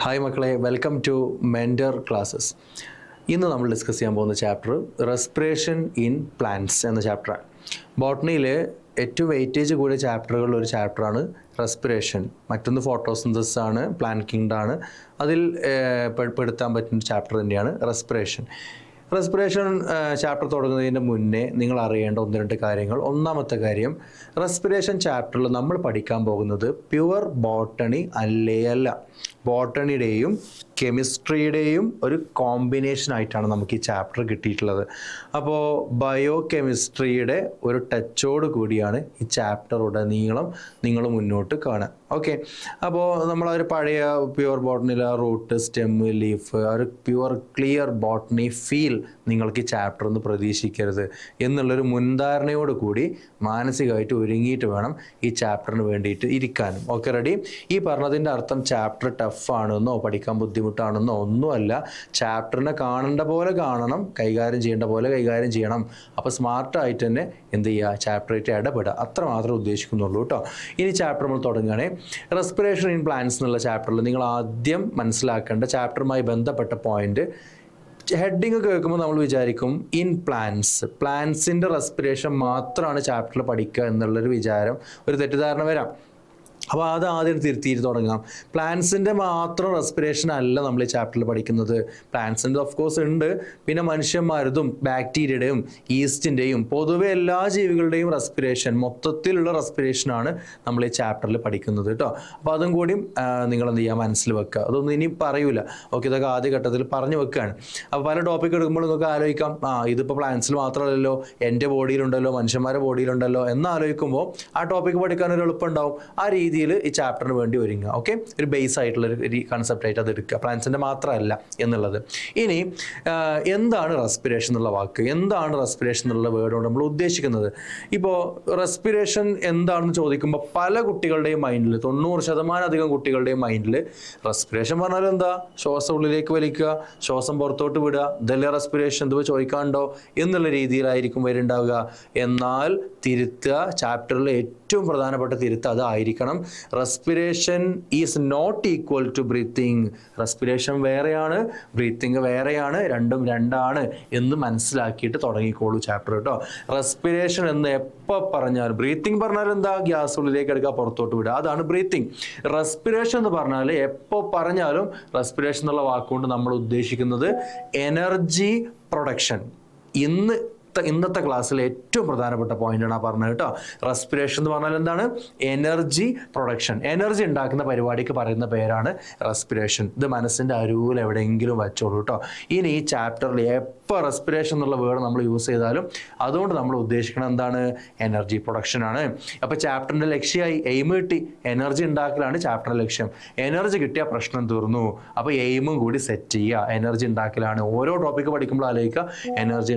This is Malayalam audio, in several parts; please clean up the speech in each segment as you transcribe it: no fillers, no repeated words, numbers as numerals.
ഹായ് മക്കളെ, വെൽക്കം ടു മെൻറ്റർ ക്ലാസ്സസ്. ഇന്ന് നമ്മൾ ഡിസ്കസ് ചെയ്യാൻ പോകുന്ന ചാപ്റ്റർ റെസ്പിറേഷൻ ഇൻ പ്ലാന്റ്സ് എന്ന ചാപ്റ്ററാണ്. ബോട്ടണിയിൽ ഏറ്റവും വെയിറ്റേജ് കൂടിയ ചാപ്റ്ററുകളിൽ ഒരു ചാപ്റ്ററാണ് റെസ്പിറേഷൻ. മറ്റൊന്ന് ഫോട്ടോസിന്തസിസ് ആണ്, പ്ലാന്റ് കിങ്ഡം ആണ്. അതിൽ പെടുത്താൻ പറ്റുന്ന ചാപ്റ്റർ തന്നെയാണ് റെസ്പിറേഷൻ. റെസ്പിറേഷൻ ചാപ്റ്റർ തുടങ്ങുന്നതിന് മുന്നേ നിങ്ങൾ അറിയേണ്ട ഒന്ന് രണ്ട് കാര്യങ്ങൾ. ഒന്നാമത്തെ കാര്യം, റെസ്പിറേഷൻ ചാപ്റ്ററിൽ നമ്മൾ പഠിക്കാൻ പോകുന്നത് പ്യുവർ ബോട്ടണി അല്ല. ബോട്ടണിയുടെയും കെമിസ്ട്രിയുടെയും ഒരു കോമ്പിനേഷൻ ആയിട്ടാണ് നമുക്ക് ഈ ചാപ്റ്റർ കിട്ടിയിട്ടുള്ളത്. അപ്പോൾ ബയോ കെമിസ്ട്രിയുടെ ഒരു ടച്ചോട് കൂടിയാണ് ഈ ചാപ്റ്റർ ഉടനീളം നിങ്ങൾ മുന്നോട്ട് കാണുക. ഓക്കെ, അപ്പോൾ നമ്മളൊരു പഴയ പ്യുവർ ബോട്ടണിയിലെ റൂട്ട്, സ്റ്റെം, ലീഫ്, ഒരു പ്യുവർ ക്ലിയർ ബോട്ടണി ഫീൽ നിങ്ങൾക്ക് ഈ ചാപ്റ്റർ ഒന്ന് പ്രതീക്ഷിക്കരുത് എന്നുള്ളൊരു മുൻധാരണയോട് കൂടി മാനസികമായിട്ട് ഒരുങ്ങിയിട്ട് വേണം ഈ ചാപ്റ്ററിന് വേണ്ടിയിട്ട് ഇരിക്കാനും. Okay, ready? ഈ പറഞ്ഞതിൻ്റെ അർത്ഥം ചാപ്റ്റർ ടഫാണെന്നോ പഠിക്കാൻ ബുദ്ധിമുട്ടാണെന്നോ ഒന്നുമല്ല. ചാപ്റ്ററിനെ കാണേണ്ട പോലെ കാണണം, കൈകാര്യം ചെയ്യേണ്ട പോലെ കൈകാര്യം ചെയ്യണം. അപ്പോൾ സ്മാർട്ടായിട്ട് തന്നെ എന്ത് ചെയ്യുക, ചാപ്റ്ററായിട്ട് ഇടപെടുക, അത്ര മാത്രമേ ഉദ്ദേശിക്കുന്നുള്ളൂ കേട്ടോ. ഇനി ചാപ്റ്റർ നമ്മൾ തുടങ്ങുകയാണെങ്കിൽ റെസ്പിറേഷൻ ഇൻ പ്ലാന്റ്സ് എന്നുള്ള ചാപ്റ്ററിൽ നിങ്ങൾ ആദ്യം മനസ്സിലാക്കേണ്ട ചാപ്റ്ററുമായി ബന്ധപ്പെട്ട പോയിന്റ്, ഹെഡിങ് കേൾക്കുമ്പോൾ നമ്മൾ വിചാരിക്കും ഇൻ പ്ലാന്റ്സിൻ്റെ റെസ്പിറേഷൻ മാത്രമാണ് ചാപ്റ്ററിൽ പഠിക്കുക എന്നുള്ളൊരു വിചാരം, ഒരു തെറ്റിദ്ധാരണ വരാം. അപ്പോൾ അത് ആദ്യം തിരുത്തിയിട്ട് തുടങ്ങാം. പ്ലാന്റ്സിൻ്റെ മാത്രം റെസ്പിറേഷൻ അല്ല നമ്മൾ ഈ ചാപ്റ്ററിൽ പഠിക്കുന്നത്. പ്ലാന്റ്സിൻ്റെ ഓഫ് കോഴ്സ് ഉണ്ട്, പിന്നെ മനുഷ്യന്മാരതും ബാക്ടീരിയയുടെയും ഈസ്റ്റിൻ്റെയും പൊതുവെ എല്ലാ ജീവികളുടെയും റെസ്പിറേഷൻ, മൊത്തത്തിലുള്ള റെസ്പിറേഷനാണ് നമ്മൾ ഈ ചാപ്റ്ററിൽ പഠിക്കുന്നത് കേട്ടോ. അപ്പോൾ അതും കൂടി നിങ്ങൾ എന്ത് ചെയ്യുക, മനസ്സിൽ വെക്കുക. അതൊന്നും ഇനി പറയൂല. ഓക്കെ, ഇതൊക്കെ ആദ്യ ഘട്ടത്തിൽ പറഞ്ഞു വെക്കുകയാണ്. അപ്പോൾ പല ടോപ്പിക് എടുക്കുമ്പോൾ നിങ്ങൾക്ക് ആലോചിക്കാം, ഇതിപ്പോൾ പ്ലാന്റ്സിൽ മാത്രമല്ലല്ലോ, എൻ്റെ ബോഡിയിലുണ്ടല്ലോ, മനുഷ്യന്മാരുടെ ബോഡിയിലുണ്ടല്ലോ എന്നാലോചിക്കുമ്പോൾ ആ ടോപ്പിക്ക് പഠിക്കാൻ ഒരു എളുപ്പമുണ്ടാവും. ആ രീതിയിൽ ഈ ചാപ്റ്ററിന് വേണ്ടി ഒരുങ്ങുക. ഓക്കെ, ഒരു ബേസ് ആയിട്ടുള്ള ഒരു കൺസെപ്റ്റ് ആയിട്ട് അത് എടുക്കുക, പ്ലാന്റ്സിൻ്റെ മാത്രമല്ല എന്നുള്ളത്. ഇനി എന്താണ് റെസ്പിറേഷൻ എന്നുള്ള വാക്ക്, എന്താണ് റെസ്പിറേഷൻ എന്നുള്ള വേർഡ് കൊണ്ട് നമ്മൾ ഉദ്ദേശിക്കുന്നത്? ഇപ്പോൾ റെസ്പിറേഷൻ എന്താണെന്ന് ചോദിക്കുമ്പോൾ പല കുട്ടികളുടെയും മൈൻഡിൽ, 90% കുട്ടികളുടെയും മൈൻഡിൽ റെസ്പിറേഷൻ പറഞ്ഞാൽ എന്താ, ശ്വാസം ഉള്ളിലേക്ക് വലിക്കുക, ശ്വാസം പുറത്തോട്ട് വിടുക, ഇതല്ലേ റെസ്പിറേഷൻ, ഇത് ചോദിക്കാണ്ടോ എന്നുള്ള രീതിയിലായിരിക്കും വരുന്നുണ്ടാവുക. എന്നാൽ തിരുത്തുക, ചാപ്റ്ററിൽ ഏറ്റവും പ്രധാനപ്പെട്ട തിരുത്ത് അതായിരിക്കണം. Respiration is not equal to breathing. Respiration വേറെയാണ്, ബ്രീത്തിങ് വേറെയാണ്, രണ്ടും രണ്ടാണ് എന്ന് മനസ്സിലാക്കിയിട്ട് തുടങ്ങിക്കോളൂ ചാപ്റ്റർ കേട്ടോ. റെസ്പിറേഷൻ എന്ന് എപ്പോൾ പറഞ്ഞാൽ, ബ്രീത്തിങ് പറഞ്ഞാൽ എന്താ, ഗ്യാസ് ഉള്ളിലേക്ക് എടുക്കുക, പുറത്തോട്ട് വിടുക, അതാണ് ബ്രീത്തിങ്. റെസ്പിറേഷൻ എന്ന് പറഞ്ഞാൽ എപ്പോൾ പറഞ്ഞാലും റെസ്പിറേഷൻ എന്നുള്ള വാക്കുകൊണ്ട് നമ്മൾ ഉദ്ദേശിക്കുന്നത് എനർജി പ്രൊഡക്ഷൻ. ഇന്നത്തെ ക്ലാസ്സിൽ ഏറ്റവും പ്രധാനപ്പെട്ട പോയിന്റാണ് പറഞ്ഞത് കേട്ടോ. റെസ്പിറേഷൻ എന്ന് പറഞ്ഞാൽ എന്താണ്, എനർജി പ്രൊഡക്ഷൻ. എനർജി ഉണ്ടാക്കുന്ന പരിപാടിക്ക് പറയുന്ന പേരാണ് റെസ്പിറേഷൻ. ഇത് മനസ്സിൻ്റെ അരുവിൽ എവിടെയെങ്കിലും വെച്ചോളൂ കേട്ടോ. ഇനി ഈ ചാപ്റ്ററിൽ എപ്പോൾ റെസ്പിറേഷൻ എന്നുള്ള വേർഡ് നമ്മൾ യൂസ് ചെയ്താലും അതുകൊണ്ട് നമ്മൾ ഉദ്ദേശിക്കുന്നത് എന്താണ്, എനർജി പ്രൊഡക്ഷൻ ആണ്. അപ്പോൾ ചാപ്റ്ററിൻ്റെ ലക്ഷ്യമായി എയിം കിട്ടി, എനർജി ഉണ്ടാക്കലാണ് ചാപ്റ്ററിൻ്റെ ലക്ഷ്യം. എനർജി കിട്ടിയ പ്രശ്നം തീർന്നു. അപ്പോൾ എയിമും കൂടി സെറ്റ് ചെയ്യുക, എനർജി ഉണ്ടാക്കലാണ്. ഓരോ ടോപ്പിക്ക് പഠിക്കുമ്പോൾ ആലോചിക്കുക, എനർജി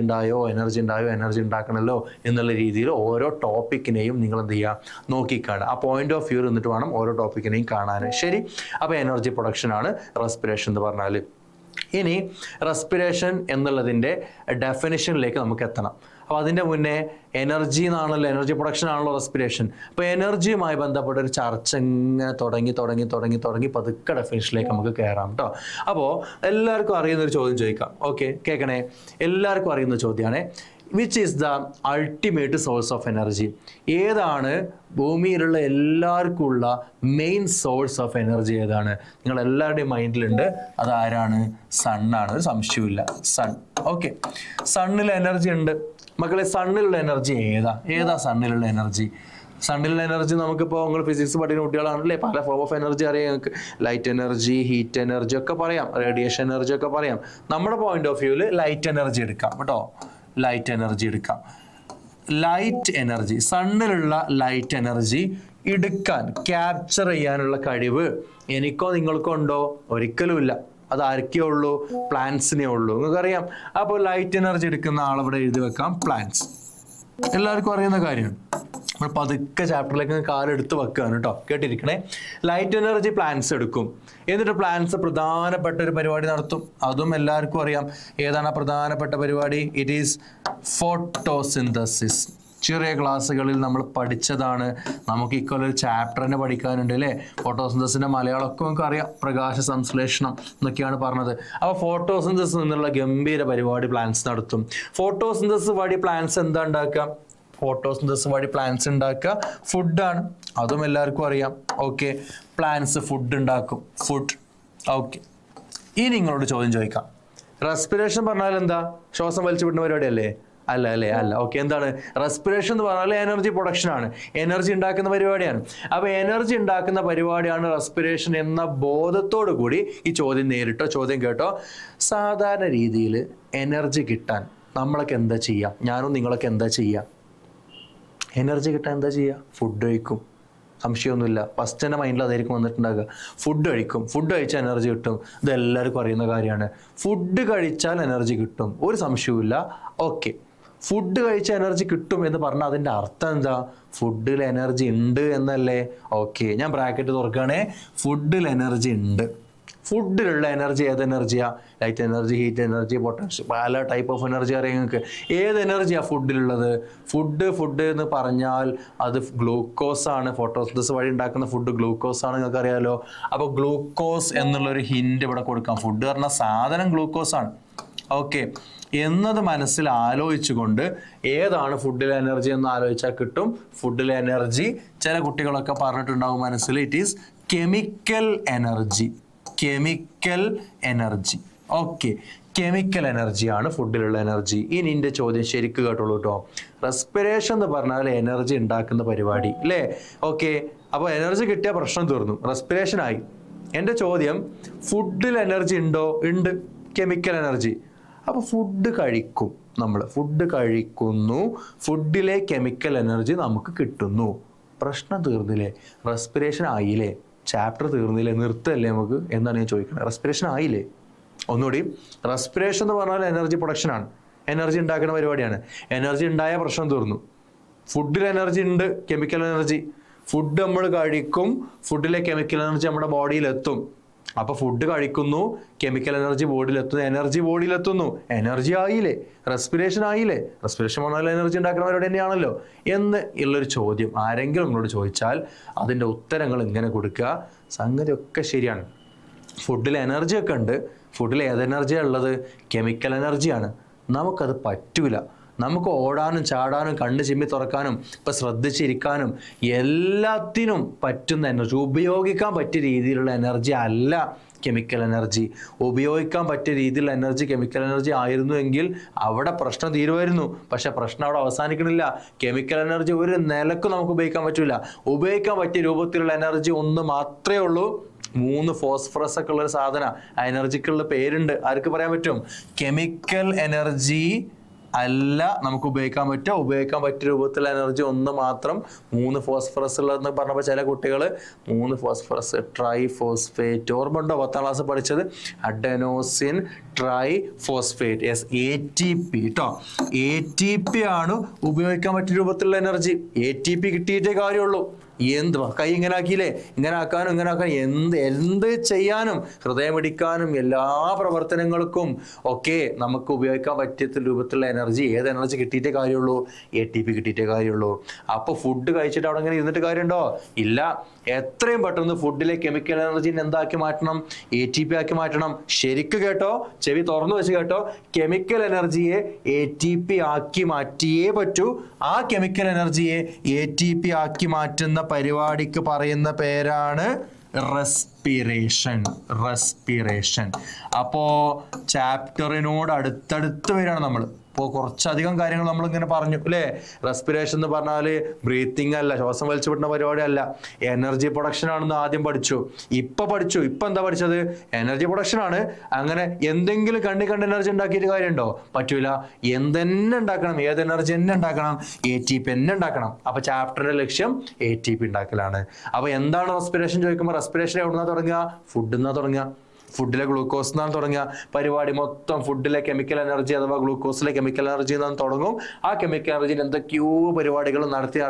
ഉണ്ടാക്കണമല്ലോ എന്നുള്ള രീതിയിൽ ഓരോ ടോപ്പിക്കിനെയും നിങ്ങൾ എന്ത് ചെയ്യുക, നോക്കിക്കാണുക. ആ പോയിന്റ് ഓഫ് വ്യൂ എന്നിട്ട് വേണം ഓരോ ടോപ്പിക്കിനെയും കാണാൻ. ശരി, അപ്പോൾ എനർജി പ്രൊഡക്ഷൻ ആണ് റെസ്പിറേഷൻ എന്ന് പറഞ്ഞാൽ. ഇനി റെസ്പിറേഷൻ എന്നുള്ളതിൻ്റെ ഡെഫിനിഷനിലേക്ക് നമുക്ക് എത്തണം. അപ്പോൾ അതിൻ്റെ മുന്നേ എനർജി എന്നാണല്ലോ, എനർജി പ്രൊഡക്ഷൻ ആണല്ലോ റെസ്പിറേഷൻ. അപ്പോൾ എനർജിയുമായി ബന്ധപ്പെട്ട ഒരു ചർച്ച ഇങ്ങനെ തുടങ്ങി പതുക്കെ ഡെഫിനിഷനിലേക്ക് നമുക്ക് കയറാം കേട്ടോ. അപ്പോൾ എല്ലാവർക്കും അറിയുന്നൊരു ചോദ്യം ചോദിക്കാം. ഓക്കെ, കേൾക്കണേ, എല്ലാവർക്കും അറിയുന്ന ചോദ്യമാണ്, which is the ultimate source of energy? ഏതാണ് ഭൂമിയിലുള്ള എല്ലാവർക്കും ഉള്ള മെയിൻ സോഴ്സ് ഓഫ് എനർജി? ഏതാണ്? നിങ്ങൾ എല്ലാവരുടെയും മൈൻഡിലുണ്ട്, അതാരാണ്? സണ്ണാണ്, ഒരു സംശയമില്ല, സൺ. ഓക്കെ, സണ്ണിൽ എനർജി ഉണ്ട് മക്കളെ. സണ്ണിലുള്ള എനർജി ഏതാ സണ്ണിലുള്ള എനർജി? സണ്ണിലുള്ള എനർജി നമുക്കിപ്പോൾ നിങ്ങൾ ഫിസിക്സ് പഠിക്കുന്ന കുട്ടികളാണല്ലേ, പല ഫോം ഓഫ് എനർജി അറിയാം നിങ്ങൾക്ക്. ലൈറ്റ് എനർജി, ഹീറ്റ് എനർജി ഒക്കെ പറയാം, റേഡിയേഷൻ എനർജി ഒക്കെ പറയാം. നമ്മുടെ പോയിന്റ് ഓഫ് വ്യൂവിൽ ലൈറ്റ് എനർജി എടുക്കാം കേട്ടോ. ലൈറ്റ് എനർജി എടുക്കാം. ലൈറ്റ് എനർജി, സണ്ണിലുള്ള ലൈറ്റ് എനർജി എടുക്കാൻ, ക്യാപ്ചർ ചെയ്യാനുള്ള കഴിവ് എനിക്കോ നിങ്ങൾക്കോ ഉണ്ടോ? ഒരിക്കലുമില്ല. അത് ആർക്കേ ഉള്ളൂ? പ്ലാന്റ്സിനേ ഉള്ളൂ. നിങ്ങൾക്കറിയാം. അപ്പോൾ ലൈറ്റ് എനർജി എടുക്കുന്ന ആളിവിടെ എഴുതി വെക്കാം, പ്ലാന്റ്സ്. എല്ലാവർക്കും അറിയുന്ന കാര്യമാണ്. നമ്മൾ പതുക്കെ ചാപ്റ്ററിലേക്ക് കാലെടുത്ത് വെക്കുകയാണ് കേട്ടോ, കേട്ടിരിക്കണേ. ലൈറ്റ് എനർജി പ്ലാന്റ്സ് എടുക്കും, എന്നിട്ട് പ്ലാന്റ്സ് പ്രധാനപ്പെട്ട ഒരു പരിപാടി നടത്തും. അതും എല്ലാവർക്കും അറിയാം. ഏതാണ് പ്രധാനപ്പെട്ട പരിപാടി? It is photosynthesis. ചെറിയ ക്ലാസ്സുകളിൽ നമ്മൾ പഠിച്ചതാണ്. നമുക്ക് ഇക്കൊല്ലം ചാപ്റ്റർ തന്നെ പഠിക്കാനുണ്ട് അല്ലേ? ഫോട്ടോസിന്തസിന്റെ മലയാളമൊക്കെ നമുക്ക് അറിയാം, പ്രകാശ സംശ്ലേഷണം എന്നൊക്കെയാണ് പറഞ്ഞത്. അപ്പോൾ ഫോട്ടോസിന്തസിൽ നിന്നുള്ള ഗംഭീര പരിപാടി പ്ലാന്റ്സ് നടത്തും. ഫോട്ടോസിന്തസിസ് വഴി പ്ലാന്റ്സ് എന്താ ഉണ്ടാക്കുക? ഫോട്ടോസിന്തസിസ് വഴി പ്ലാന്റ്സ് ഉണ്ടാക്കുക ഫുഡാണ്, അതും എല്ലാവർക്കും അറിയാം. ഓക്കെ, പ്ലാന്റ്സ് ഫുഡ് ഉണ്ടാക്കും, ഫുഡ്. ഓക്കെ, ഇനി നിങ്ങളോട് ചോദ്യം ചോദിക്കാം. റെസ്പിറേഷൻ പറഞ്ഞാൽ എന്താ? ശ്വാസം വലിച്ചു വിടുന്ന പരിപാടിയല്ലേ? അല്ല അല്ലേ? അല്ല. ഓക്കെ, എന്താണ് റെസ്പിറേഷൻ എന്ന് പറഞ്ഞാൽ? എനർജി പ്രൊഡക്ഷൻ ആണ്, എനർജി ഉണ്ടാക്കുന്ന പരിപാടിയാണ്. അപ്പോൾ എനർജി ഉണ്ടാക്കുന്ന പരിപാടിയാണ് റെസ്പിറേഷൻ എന്ന ബോധത്തോടു കൂടി ഈ ചോദ്യം നേരിട്ടോ, ചോദ്യം കേട്ടോ. സാധാരണ രീതിയിൽ എനർജി കിട്ടാൻ നമ്മളൊക്കെ എന്താ ചെയ്യുക? ഞാനും നിങ്ങളൊക്കെ എന്താ ചെയ്യുക? എനർജി കിട്ടാൻ എന്താ ചെയ്യുക? ഫുഡ് കഴിക്കും, സംശയമൊന്നുമില്ല. ഫസ്റ്റ് തന്നെ മൈൻഡിൽ അതായിരിക്കും വന്നിട്ടുണ്ടാകുക. ഫുഡ് കഴിക്കും, ഫുഡ് കഴിച്ചാൽ എനർജി കിട്ടും, ഇത് എല്ലാവർക്കും അറിയുന്ന കാര്യമാണ്. ഫുഡ് കഴിച്ചാൽ എനർജി കിട്ടും, ഒരു സംശയവുമില്ല. ഓക്കെ, ഫുഡ് കഴിച്ചാൽ എനർജി കിട്ടും എന്ന് പറഞ്ഞാൽ അതിൻ്റെ അർത്ഥം എന്താ? ഫുഡിൽ എനർജി ഉണ്ട് എന്നല്ലേ? ഓക്കെ, ഞാൻ ബ്രാക്കറ്റ് തുറക്കുകയാണേ. ഫുഡിൽ എനർജി ഉണ്ട്. ഫുഡിലുള്ള എനർജി ഏത് എനർജിയാ? Light energy, heat energy, potential, പല ടൈപ്പ് ഓഫ് എനർജി അറിയാം നിങ്ങൾക്ക്. ഏത് എനർജിയാണ് ഫുഡിലുള്ളത്? ഫുഡ് എന്ന് പറഞ്ഞാൽ അത് ഗ്ലൂക്കോസ് ആണ്. ഫോട്ടോസിന്തസിസ് വഴി ഉണ്ടാക്കുന്ന ഫുഡ് ഗ്ലൂക്കോസ് ആണ്, നിങ്ങൾക്ക് അറിയാലോ. അപ്പോൾ ഗ്ലൂക്കോസ് എന്നുള്ളൊരു ഹിന്റ് ഇവിടെ കൊടുക്കാം. ഫുഡ് പറഞ്ഞ സാധനം ഗ്ലൂക്കോസ് ആണ്. ഓക്കെ, എന്നത് മനസ്സിൽ ആലോചിച്ചുകൊണ്ട് ഏതാണ് ഫുഡിലെ എനർജി എന്ന് ആലോചിച്ചാൽ കിട്ടും. ഫുഡിലെ എനർജി ചില കുട്ടികളൊക്കെ പറഞ്ഞിട്ടുണ്ടാവും മനസ്സിൽ, it is chemical energy. Chemical energy. Okay, chemical എനർജിയാണ് ഫുഡിലുള്ള എനർജി. ഇനി എൻ്റെ ചോദ്യം ശരിക്കും കേട്ടോളൂ കേട്ടോ. റെസ്പിറേഷൻ എന്ന് പറഞ്ഞാൽ എനർജി ഉണ്ടാക്കുന്ന പരിപാടി അല്ലേ? ഓക്കെ, അപ്പോൾ എനർജി കിട്ടിയ പ്രശ്നം തീർന്നു, റെസ്പിറേഷൻ ആയി. എൻ്റെ ചോദ്യം, ഫുഡിൽ എനർജി ഉണ്ടോ? ഉണ്ട്, കെമിക്കൽ എനർജി. അപ്പോൾ ഫുഡ് കഴിക്കും, നമ്മൾ ഫുഡ് കഴിക്കുന്നു, ഫുഡിലെ കെമിക്കൽ എനർജി നമുക്ക് കിട്ടുന്നു, പ്രശ്നം തീർന്നില്ലേ? റെസ്പിറേഷൻ ആയില്ലേ? ചാപ്റ്റർ തീർന്നില്ലേ? നിർത്തല്ലേ നമുക്ക് എന്നാണ് ഞാൻ ചോദിക്കുന്നത്. റെസ്പിറേഷൻ ആയില്ലേ? ഒന്നുകൂടി, റെസ്പിറേഷൻ എന്ന് പറഞ്ഞാൽ എനർജി പ്രൊഡക്ഷനാണ്, എനർജി ഉണ്ടാക്കുന്ന പരിപാടിയാണ്. എനർജി ഉണ്ടായ പ്രശ്നം തീർന്നു. ഫുഡിൽ എനർജി ഉണ്ട്, കെമിക്കൽ എനർജി. ഫുഡ് നമ്മൾ കഴിക്കും, ഫുഡിലെ കെമിക്കൽ എനർജി നമ്മുടെ ബോഡിയിലെത്തും. അപ്പോൾ ഫുഡ് കഴിക്കുന്നു, കെമിക്കൽ എനർജി ബോഡിയിലെത്തുന്നു, എനർജി ബോഡിയിലെത്തുന്നു, എനർജി ആയില്ലേ? റെസ്പിറേഷൻ ആയില്ലേ? റെസ്പിറേഷൻ പറഞ്ഞാൽ എനർജി ഉണ്ടാക്കുന്നവരോട് തന്നെയാണല്ലോ എന്ന് ഉള്ളൊരു ചോദ്യം ആരെങ്കിലും നിങ്ങളോട് ചോദിച്ചാൽ അതിൻ്റെ ഉത്തരങ്ങൾ ഇങ്ങനെ കൊടുക്കുക. സംഗതി ഒക്കെ ശരിയാണ്. ഫുഡിൽ എനർജി ഒക്കെ ഉണ്ട്. ഫുഡിൽ ഏത് എനർജിയാണ് ഉള്ളത്? കെമിക്കൽ എനർജിയാണ്. നമുക്കത് പറ്റൂല. നമുക്ക് ഓടാനും ചാടാനും കണ്ണ് ചിമ്മി തുറക്കാനും ഇപ്പം ശ്രദ്ധിച്ചിരിക്കാനും എല്ലാത്തിനും പറ്റുന്ന എനർജി, ഉപയോഗിക്കാൻ പറ്റിയ രീതിയിലുള്ള എനർജി അല്ല കെമിക്കൽ എനർജി. ഉപയോഗിക്കാൻ പറ്റിയ രീതിയിലുള്ള എനർജി കെമിക്കൽ എനർജി ആയിരുന്നുവെങ്കിൽ അവിടെ പ്രശ്നം തീരുമായിരുന്നു. പക്ഷെ പ്രശ്നം അവിടെ അവസാനിക്കണില്ല. കെമിക്കൽ എനർജി ഒരു നിലക്കും നമുക്ക് ഉപയോഗിക്കാൻ പറ്റില്ല. ഉപയോഗിക്കാൻ പറ്റിയ രൂപത്തിലുള്ള എനർജി ഒന്ന് മാത്രമേ ഉള്ളൂ. 3 ഫോസ്ഫറസ് ഒക്കെ ഉള്ളൊരു സാധന, ആ എനർജിക്കുള്ള പേരുണ്ട്. ആർക്ക് പറയാൻ പറ്റും? കെമിക്കൽ എനർജി അല്ല നമുക്ക് ഉപയോഗിക്കാൻ പറ്റിയ രൂപത്തിലുള്ള എനർജി ഒന്ന് മാത്രം. 3 ഫോസ്ഫറസ് ഉള്ളതെന്ന് പറഞ്ഞപ്പോൾ ചില കുട്ടികൾ 3 ഫോസ്ഫറസ്, ട്രൈ ഫോസ്ഫേറ്റ്, ഓർമ്മ ഉണ്ടോ? 10ാം ക്ലാസ് പഠിച്ചത് അഡെനോസിൻ ട്രൈ ഫോസ്ഫേറ്റ്, ATP കേട്ടോ. ATP ആണ് ഉപയോഗിക്കാൻ പറ്റിയ രൂപത്തിലുള്ള എനർജി. ATP കിട്ടിയിട്ടേ കാര്യമുള്ളൂ. എന്ത് കൈ ഇങ്ങനെ ആക്കിയില്ലേ? ഇങ്ങനെ ആക്കാനും ഇങ്ങനെ ആക്കാനും എന്ത് ചെയ്യാനും ഹൃദയമിടിക്കാനും എല്ലാ പ്രവർത്തനങ്ങൾക്കും ഒക്കെ നമുക്ക് ഉപയോഗിക്കാൻ പറ്റിയ രൂപത്തിലുള്ള എനർജി, ഏത് എനർജി കിട്ടിയിട്ടേ കാര്യമുള്ളൂ? ATP കിട്ടിയിട്ടേ കാര്യമുള്ളൂ. അപ്പോൾ ഫുഡ് കഴിച്ചിട്ട് അവിടെ ഇങ്ങനെ ഇരുന്നിട്ട് കാര്യമുണ്ടോ? ഇല്ല. എത്രയും പെട്ടെന്ന് ഫുഡിലെ കെമിക്കൽ എനർജിനെ എന്താക്കി മാറ്റണം? ATP ആക്കി മാറ്റണം. ശരിക്ക് കേട്ടോ, ചെവി തുറന്നു വെച്ച് കേട്ടോ. കെമിക്കൽ എനർജിയെ ATP ആക്കി മാറ്റിയേ പറ്റൂ. ആ കെമിക്കൽ എനർജിയെ ATP ആക്കി മാറ്റുന്ന പരിപാടിക്ക് പറയുന്ന പേരാണ് റെസ്പിറേഷൻ. അപ്പോൾ ചാപ്റ്ററിനോട് അടുത്തടുത്ത് വരികയാണ് നമ്മൾ. ഇപ്പോൾ കുറച്ചധികം കാര്യങ്ങൾ നമ്മളിങ്ങനെ പറഞ്ഞു അല്ലേ? റെസ്പിറേഷൻ എന്ന് പറഞ്ഞാൽ ബ്രീത്തിങ് അല്ല, ശ്വാസം വലിച്ചു വിടുന്ന പരിപാടി അല്ല, എനർജി പ്രൊഡക്ഷൻ ആണെന്ന് ആദ്യം പഠിച്ചു. ഇപ്പം എന്താ പഠിച്ചത്? എനർജി പ്രൊഡക്ഷൻ ആണ്. അങ്ങനെ എന്തെങ്കിലും കണ്ട് എനർജി ഉണ്ടാക്കിയിട്ട് കാര്യമുണ്ടോ? പറ്റൂല. എന്തെന്നെ ഉണ്ടാക്കണം? ഏത് എനർജി തന്നെ ഉണ്ടാക്കണം? ATP തന്നെ ഉണ്ടാക്കണം. അപ്പോൾ ചാപ്റ്ററിന്റെ ലക്ഷ്യം ATP ഉണ്ടാക്കലാണ്. അപ്പോൾ എന്താണ് റെസ്പിറേഷൻ ചോദിക്കുമ്പോൾ റെസ്പിറേഷൻ എവിടെ നിന്നാണ് തുടങ്ങുക? ഫുഡിൽ നിന്നാണ് തുടങ്ങുക. ഫുഡിലെ ഗ്ലൂക്കോസ് എന്നാണ് തുടങ്ങുക. പരിപാടി മൊത്തം ഫുഡിലെ കെമിക്കൽ എനർജി അഥവാ ഗ്ലൂക്കോസിലെ കെമിക്കൽ എനർജി എന്നാണ് തുടങ്ങും. ആ കെമിക്കൽ എനർജിയിൽ എന്തൊക്കെയോ പരിപാടികൾ നടത്തി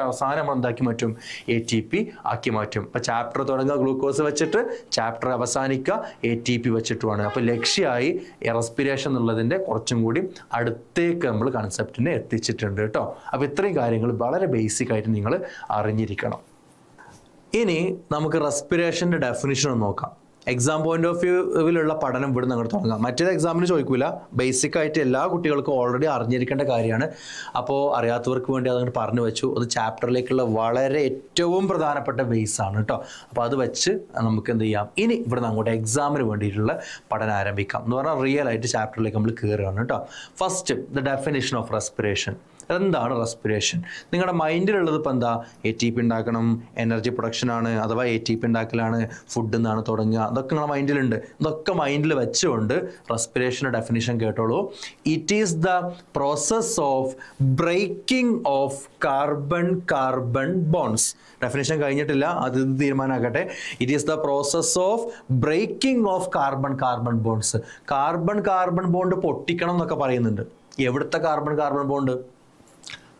അവസാനം എന്താക്കി മാറ്റും? ATP ആക്കി മാറ്റും. അപ്പോൾ ചാപ്റ്റർ തുടങ്ങുക ഗ്ലൂക്കോസ് വെച്ചിട്ട്, ചാപ്റ്റർ അവസാനിക്കുക ATP വെച്ചിട്ടുമാണ്. അപ്പോൾ ലക്ഷ്യമായി റെസ്പിറേഷൻ എന്നുള്ളതിൻ്റെ കുറച്ചും കൂടി അടുത്തേക്ക് നമ്മൾ കൺസെപ്റ്റിനെ എത്തിച്ചിട്ടുണ്ട് കേട്ടോ. അപ്പോൾ ഇത്രയും കാര്യങ്ങൾ വളരെ ബേസിക് ആയിട്ട് നിങ്ങൾ അറിഞ്ഞിരിക്കണം. ഇനി നമുക്ക് റെസ്പിറേഷൻ്റെ ഡെഫിനിഷൻ ഒന്ന് നോക്കാം. എക്സാം പോയിന്റ് ഓഫ് വ്യൂവിലുള്ള പഠനം ഇവിടെ നിങ്ങൾ തുടങ്ങാം. മറ്റേത് എക്സാമിന് ചോദിക്കില്ല, ബേസിക് ആയിട്ട് എല്ലാ കുട്ടികൾക്കും ഓൾറെഡി അറിഞ്ഞിരിക്കേണ്ട കാര്യമാണ്. അപ്പോൾ അറിയാത്തവർക്ക് വേണ്ടി അതങ്ങോട്ട് പറഞ്ഞു വെച്ചു. അത് ചാപ്റ്ററിലേക്കുള്ള വളരെ ഏറ്റവും പ്രധാനപ്പെട്ട ബേസ് ആണ് കേട്ടോ. അപ്പോൾ അത് വെച്ച് നമുക്ക് എന്ത് ചെയ്യാം, ഇനി ഇവിടെ നിന്ന് അങ്ങോട്ട് എക്സാമിന് വേണ്ടിയിട്ടുള്ള പഠനം ആരംഭിക്കാം. എന്ന് പറഞ്ഞാൽ റിയൽ ആയിട്ട് ചാപ്റ്ററിലേക്ക് നമ്മൾ കയറുകയാണ് കേട്ടോ. First the definition of respiration. എന്താണ് റെസ്പിറേഷൻ? നിങ്ങളുടെ മൈൻഡിലുള്ളത് ഇപ്പോൾ എന്താ? ATP ഉണ്ടാക്കണം, എനർജി പ്രൊഡക്ഷനാണ് അഥവാ ATP ഉണ്ടാക്കലാണ്, ഫുഡ് എന്നാണ് തുടങ്ങുക, അതൊക്കെ നിങ്ങളുടെ മൈൻഡിലുണ്ട്. ഇതൊക്കെ മൈൻഡിൽ വെച്ചുകൊണ്ട് റെസ്പിറേഷൻ്റെ ഡെഫിനിഷൻ കേട്ടോളൂ. It is the process of breaking of carbon bonds. Definition കഴിഞ്ഞിട്ടില്ല, അത് തീരുമാനമാക്കട്ടെ. It is the process of breaking of carbon bonds. Carbon bond പൊട്ടിക്കണം എന്നൊക്കെ പറയുന്നുണ്ട്. എവിടുത്തെ കാർബൺ ബോണ്ട്?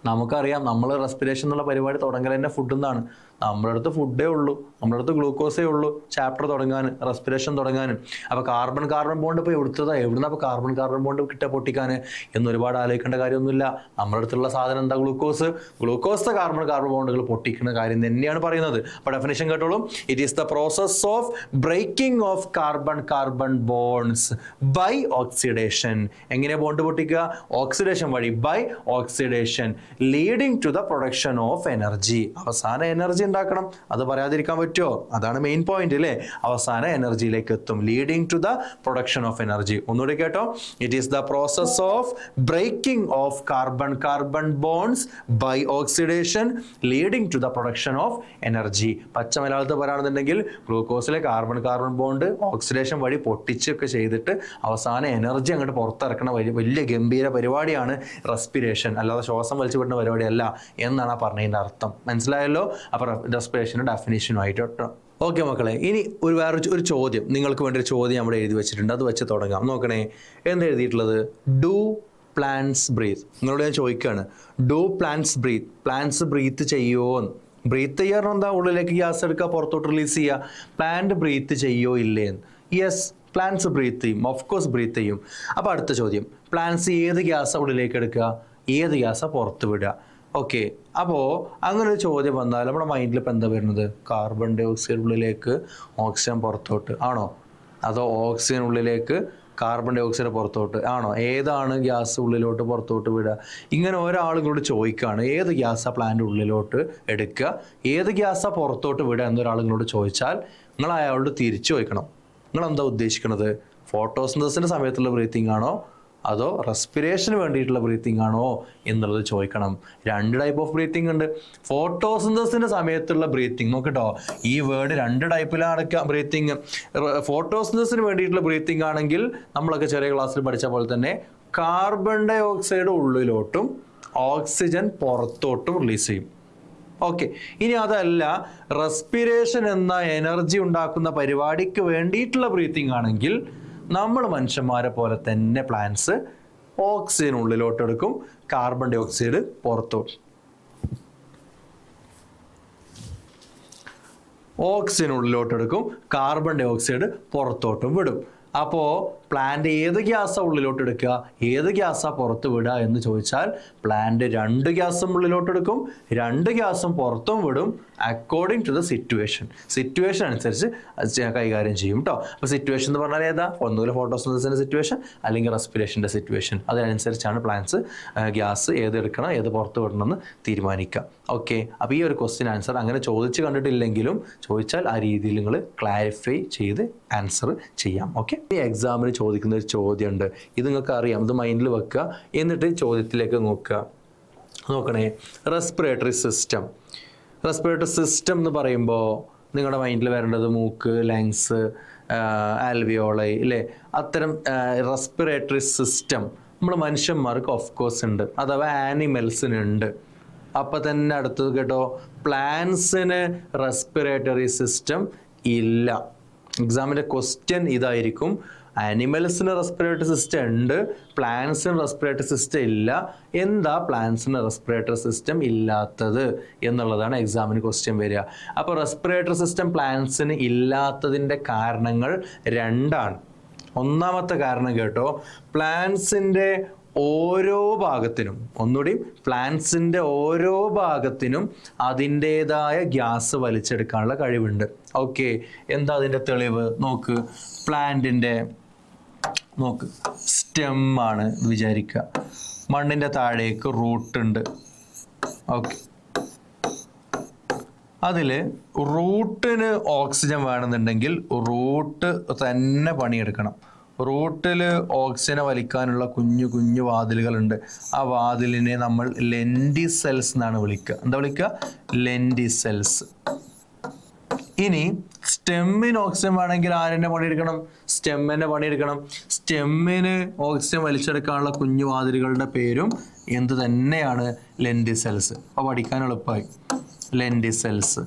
നമുക്കറിയാം, നമ്മൾ റെസ്പിറേഷൻ എന്നുള്ള പരിപാടി തുടങ്ങൽ തന്നെ ഫുഡ് എന്നാണ്. നമ്മുടെ അടുത്ത് ഫുഡേ ഉള്ളൂ, നമ്മുടെ അടുത്ത് ഗ്ലൂക്കോസേ ഉള്ളൂ ചാപ്റ്റർ തുടങ്ങാൻ, റെസ്പിറേഷൻ തുടങ്ങാനും. അപ്പോൾ കാർബൺ ബോണ്ട് ഇപ്പോൾ എവിടുന്ന അപ്പോൾ കാർബൺ ബോണ്ട് കിട്ടുക പൊട്ടിക്കാൻ എന്ന് ഒരുപാട് ആലോചിക്കേണ്ട കാര്യമൊന്നുമില്ല. നമ്മുടെ അടുത്തുള്ള സാധനം എന്താ? ഗ്ലൂക്കോസ് കാർബൺ ബോണ്ടുകൾ പൊട്ടിക്കുന്ന കാര്യം തന്നെയാണ് പറയുന്നത്. അപ്പോൾ ഡെഫിനേഷൻ കേട്ടോളൂ. It is the process of breaking of carbon bonds by oxidation. എങ്ങനെ ബോണ്ട് പൊട്ടിക്കുക? ഓക്സിഡേഷൻ വഴി, by oxidation, leading to the production of energy. അവസാന എനർജി ഉണ്ടാക്കണം, അത് പറയാതിരിക്കാൻ പറ്റുമോ? അതാണ് മെയിൻ പോയിന്റ് അല്ലേ? അവസാന എനർജിയിലേക്ക് എത്തും, leading to the production of energy. ഒന്നുകൂടി കേട്ടോ. It is the process of breaking of carbon bonds by oxidation leading to the production of energy. പച്ച മലയാളത്തിൽ പറയുകയാണെന്നുണ്ടെങ്കിൽ ഗ്ലൂക്കോസിലെ കാർബൺ ബോണ്ട് ഓക്സിഡേഷൻ വഴി പൊട്ടിച്ചൊക്കെ ചെയ്തിട്ട് അവസാന എനർജി അങ്ങോട്ട് പുറത്തിറക്കുന്ന വലിയ ഗംഭീര പരിപാടിയാണ് റെസ്പിറേഷൻ. അല്ലാതെ ശ്വാസം വലിച്ചു വിടുന്ന പരിപാടിയല്ല എന്നാണ് ആ പറഞ്ഞതിൻ്റെ അർത്ഥം. മനസ്സിലായല്ലോ? അപ്പോൾ റെസ്പിറേഷൻ്റെ ഡെഫിനേഷനുമായിട്ട് കേട്ടോ. ഓക്കെ മക്കളെ, ഇനി ഒരു ചോദ്യം നിങ്ങൾക്ക് വേണ്ടി ഒരു ചോദ്യം അവിടെ എഴുതി വെച്ചിട്ടുണ്ട്, അത് വെച്ച് തുടങ്ങാം. നോക്കണേ, എന്താ എഴുതിയിട്ടുള്ളത്? Do plants breathe. നിങ്ങളോട് ഞാൻ ചോദിക്കുകയാണ്, do plants breathe? Plants breathe ചെയ്യുമോ? ബ്രീത്ത് ചെയ്യാറ് എന്താ? ഉള്ളിലേക്ക് ഗ്യാസ് എടുക്കുക, പുറത്തോട്ട് റിലീസ് ചെയ്യുക. പ്ലാന്റ് ബ്രീത്ത് ചെയ്യോ ഇല്ലേന്ന്? യെസ്, പ്ലാന്റ്സ് ബ്രീത്ത് ചെയ്യും, ഓഫ് കോഴ്സ് ബ്രീത്ത് ചെയ്യും. അപ്പോൾ അടുത്ത ചോദ്യം, പ്ലാന്റ്സ് ഏത് ഗ്യാസാണ് ഉള്ളിലേക്ക് എടുക്കുക, ഏത് ഗ്യാസാണ് പുറത്ത് വിടുക? ഓക്കെ, അപ്പോൾ അങ്ങനെ ഒരു ചോദ്യം വന്നാൽ നമ്മുടെ മൈൻഡിൽ ഇപ്പോൾ എന്താ വരുന്നത്? കാർബൺ ഡൈ ഓക്സൈഡ് ഉള്ളിലേക്ക്, ഓക്സിജൻ പുറത്തോട്ട് ആണോ? അതോ ഓക്സിജൻ ഉള്ളിലേക്ക്, കാർബൺ ഡൈ ഓക്സൈഡ് പുറത്തോട്ട് ആണോ? ഏതാണ് ഗ്യാസ് ഉള്ളിലോട്ട് പുറത്തോട്ട് വിടുക? ഇങ്ങനെ ഒരാളുകളോട് ചോദിക്കുകയാണ്, ഏത് ഗ്യാസാണ് പ്ലാന്റ് ഉള്ളിലോട്ട് എടുക്കുക, ഏത് ഗ്യാസാണ് പുറത്തോട്ട് വിടുക എന്നൊരാളുകളോട് ചോദിച്ചാൽ നിങ്ങൾ അയാളോട് തിരിച്ചു ചോദിക്കണം, നിങ്ങളെന്താ ഉദ്ദേശിക്കുന്നത്? ഫോട്ടോസിന്തസിൻ്റെ സമയത്തുള്ള ബ്രീത്തിങ് ആണോ അതോ റെസ്പിറേഷന് വേണ്ടിയിട്ടുള്ള ബ്രീത്തിങ് ആണോ എന്നുള്ളത് ചോദിക്കണം. രണ്ട് ടൈപ്പ് ഓഫ് ബ്രീത്തിങ് ഉണ്ട്. ഫോട്ടോസിന്തസിൻ്റെ സമയത്തുള്ള ബ്രീത്തിങ് നോക്കട്ടോ, ഈ വേർഡ് രണ്ട് ടൈപ്പിലാണ് ബ്രീത്തിങ്. ഫോട്ടോസിന്തസിന് വേണ്ടിയിട്ടുള്ള ബ്രീത്തിങ് ആണെങ്കിൽ നമ്മളൊക്കെ ചെറിയ ക്ലാസ്സിൽ പഠിച്ച പോലെ തന്നെ കാർബൺ ഡൈ ഓക്സൈഡ് ഉള്ളിലോട്ടും ഓക്സിജൻ പുറത്തോട്ടും റിലീസ് ചെയ്യും. ഓക്കെ, ഇനി അതല്ല റെസ്പിറേഷൻ എന്ന എനർജി ഉണ്ടാക്കുന്ന പരിപാടിക്ക് വേണ്ടിയിട്ടുള്ള ബ്രീത്തിങ് ആണെങ്കിൽ നമ്മൾ മനുഷ്യന്മാരെ പോലെ തന്നെ പ്ലാന്റ്സ് ഓക്സിജൻ ഉള്ളിലോട്ട് എടുക്കും, കാർബൺ ഡൈ ഓക്സൈഡ് പുറത്തോട്ട്. ഓക്സിജൻ ഉള്ളിലോട്ട് എടുക്കും, കാർബൺ ഡൈ ഓക്സൈഡ് പുറത്തോട്ടും വിടും. അപ്പോൾ പ്ലാന്റ് ഏത് ഗ്യാസാണ് ഉള്ളിലോട്ട് എടുക്കുക, ഏത് ഗ്യാസാണ് പുറത്ത് വിടുക എന്ന് ചോദിച്ചാൽ പ്ലാന്റ് രണ്ട് ഗ്യാസും ഉള്ളിലോട്ട് എടുക്കും, രണ്ട് ഗ്യാസും പുറത്തും വിടും, അക്കോർഡിംഗ് ടു ദ സിറ്റുവേഷൻ അനുസരിച്ച് കൈകാര്യം ചെയ്യും കേട്ടോ. അപ്പോൾ സിറ്റുവേഷൻ എന്ന് പറഞ്ഞാൽ ഏതാ? ഒന്നുകിൽ ഫോട്ടോസിന്തസിൻ്റെ സിറ്റുവേഷൻ അല്ലെങ്കിൽ റെസ്പിറേഷൻ്റെ സിറ്റുവേഷൻ. അതിനനുസരിച്ചാണ് പ്ലാന്റ്സ് ഗ്യാസ് ഏത് എടുക്കണം, ഏത് പുറത്ത് വിടണമെന്ന് തീരുമാനിക്കുക. ഓക്കെ, അപ്പോൾ ഈ ഒരു ക്വസ്റ്റ്യൻ ആൻസർ അങ്ങനെ ചോദിച്ച് കണ്ടിട്ടില്ലെങ്കിലും ചോദിച്ചാൽ ആ രീതിയിൽ നിങ്ങൾ ക്ലാരിഫൈ ചെയ്ത് ആൻസർ ചെയ്യാം. ഓക്കെ, ഈ എക്സാമിന് ചോദിക്കുന്ന ഒരു ചോദ്യമുണ്ട്, ഇത് നിങ്ങൾക്ക് അറിയാം, ഇത് മൈൻഡിൽ വെക്കുക, എന്നിട്ട് ചോദ്യത്തിലേക്ക് നോക്കണേ. റെസ്പിറേറ്ററി സിസ്റ്റം എന്ന് പറയുമ്പോൾ നിങ്ങളുടെ മൈൻഡിൽ വരേണ്ടത് മൂക്ക്, ലങ്സ്, ആൽവിയോളൈ ഇല്ലേ? അത്തരം റെസ്പിറേറ്ററി സിസ്റ്റം നമ്മൾ മനുഷ്യന്മാർക്ക് ഓഫ് കോഴ്സ് ഉണ്ട്, അഥവാ ആനിമൽസിനുണ്ട്. അപ്പം തന്നെ അടുത്തത് കേട്ടോ, പ്ലാന്റ്സിന് റെസ്പിറേറ്ററി സിസ്റ്റം ഇല്ല. എക്സാമിൻ്റെ ക്വസ്റ്റ്യൻ ഇതായിരിക്കും. ആനിമൽസിന് റെസ്പിറേറ്ററി സിസ്റ്റം ഉണ്ട്, പ്ലാന്റ്സിന് റെസ്പിറേറ്ററി സിസ്റ്റം ഇല്ല. എന്താ പ്ലാന്റ്സിന് റെസ്പിറേറ്ററി സിസ്റ്റം ഇല്ലാത്തത് എന്നുള്ളതാണ് എക്സാമിന് ക്വസ്റ്റ്യൻ വരിക. അപ്പോൾ റെസ്പിറേറ്ററി സിസ്റ്റം പ്ലാന്റ്സിന് ഇല്ലാത്തതിൻ്റെ കാരണങ്ങൾ രണ്ടാണ്. ഒന്നാമത്തെ കാരണം കേട്ടോ, പ്ലാന്റ്സിൻ്റെ ഓരോ ഭാഗത്തിനും, ഒന്നുകൂടി പ്ലാന്റ്സിൻ്റെ ഓരോ ഭാഗത്തിനും അതിൻ്റേതായ ഗ്യാസ് വലിച്ചെടുക്കാനുള്ള കഴിവുണ്ട്. ഓക്കെ, എന്താ അതിൻ്റെ തെളിവ് നോക്ക്. പ്ലാന്റിൻ്റെ നോക്ക്, സ്റ്റെം ആണ് വിചാരിക്കുക, മണ്ണിൻ്റെ താഴേക്ക് റൂട്ട് ഉണ്ട്. ഓക്കെ, അതിൽ റൂട്ടിന് ഓക്സിജൻ വേണമെന്നുണ്ടെങ്കിൽ റൂട്ട് തന്നെ പണിയെടുക്കണം. റൂട്ടിൽ ഓക്സിജനെ വലിക്കാനുള്ള കുഞ്ഞു കുഞ്ഞു വാതിലുകളുണ്ട്. ആ വാതിലിനെ നമ്മൾ ലെൻറ്റിസെൽസ് എന്നാണ് വിളിക്കുക. എന്താ വിളിക്കുക? ലെൻറ്റിസെൽസ്. ഇനി സ്റ്റെമ്മിന് ഓക്സിജൻ വേണമെങ്കിൽ ആരെന്നെ പണിയെടുക്കണം? സ്റ്റെമ്മിനെ പണിയെടുക്കണം. സ്റ്റെമ്മിന് ഓക്സിജൻ വലിച്ചെടുക്കാനുള്ള കുഞ്ഞു വാതിലുകളുടെ പേരും എന്ത് തന്നെയാണ്? ലെൻറ്റിസെൽസ്. അപ്പോൾ പഠിക്കാൻ എളുപ്പമായി, ലെൻറ്റിസെൽസ്.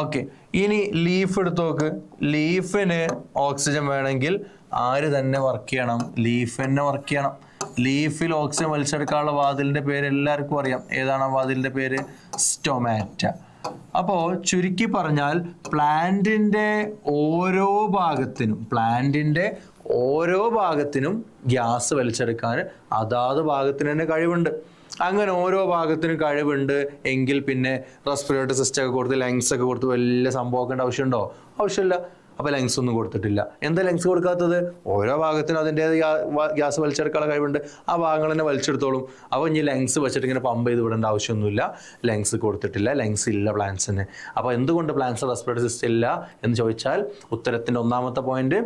ഓക്കെ, ഇനി ലീഫ് എടുത്ത് നോക്ക്. ലീഫിന് ഓക്സിജൻ വേണമെങ്കിൽ ആര് തന്നെ വർക്ക് ചെയ്യണം? ലീഫ് തന്നെ വർക്ക് ചെയ്യണം. ലീഫിൽ ഓക്സിജൻ വലിച്ചെടുക്കാനുള്ള വാതിലിൻ്റെ പേര് എല്ലാവർക്കും അറിയാം. ഏതാണ് ആ വാതിലിൻ്റെ പേര്? സ്റ്റൊമാറ്റ. അപ്പോൾ ചുരുക്കി പറഞ്ഞാൽ പ്ലാന്റിൻ്റെ ഓരോ ഭാഗത്തിനും ഗ്യാസ് വലിച്ചെടുക്കാൻ അതാത് ഭാഗത്തിന് തന്നെ കഴിവുണ്ട്. അങ്ങനെ ഓരോ ഭാഗത്തിനും കഴിവുണ്ട് എങ്കിൽ പിന്നെ റെസ്പിറേറ്ററി സിസ്റ്റം ഒക്കെ കൊടുത്ത് ലങ്സ് ഒക്കെ കൊടുത്ത് വലിയ സംഭവമാക്കേണ്ട ആവശ്യമുണ്ടോ? ആവശ്യമില്ല. അപ്പോൾ ലങ്സ് ഒന്നും കൊടുത്തിട്ടില്ല. എന്താ ലങ്സ് കൊടുക്കാത്തത്? ഓരോ ഭാഗത്തിനും അതിൻ്റെ ഗ്യാസ് വലിച്ചെടുക്കാനുള്ള കഴിവുണ്ട്. ആ ഭാഗങ്ങൾ തന്നെ വലിച്ചെടുത്തോളും. അപ്പോൾ ഇനി ലങ്സ് വെച്ചിട്ട് ഇങ്ങനെ പമ്പ് ചെയ്ത് വിടേണ്ട ആവശ്യമൊന്നുമില്ല. ലങ്സ് കൊടുത്തിട്ടില്ല, ലങ്സ് ഇല്ല പ്ലാന്റ്സിന്. അപ്പോൾ എന്തുകൊണ്ട് പ്ലാന്റ്സ് റെസ്പിറേറ്ററി സിസ്റ്റം ഇല്ല എന്ന് ചോദിച്ചാൽ ഉത്തരത്തിൻ്റെ ഒന്നാമത്തെ point,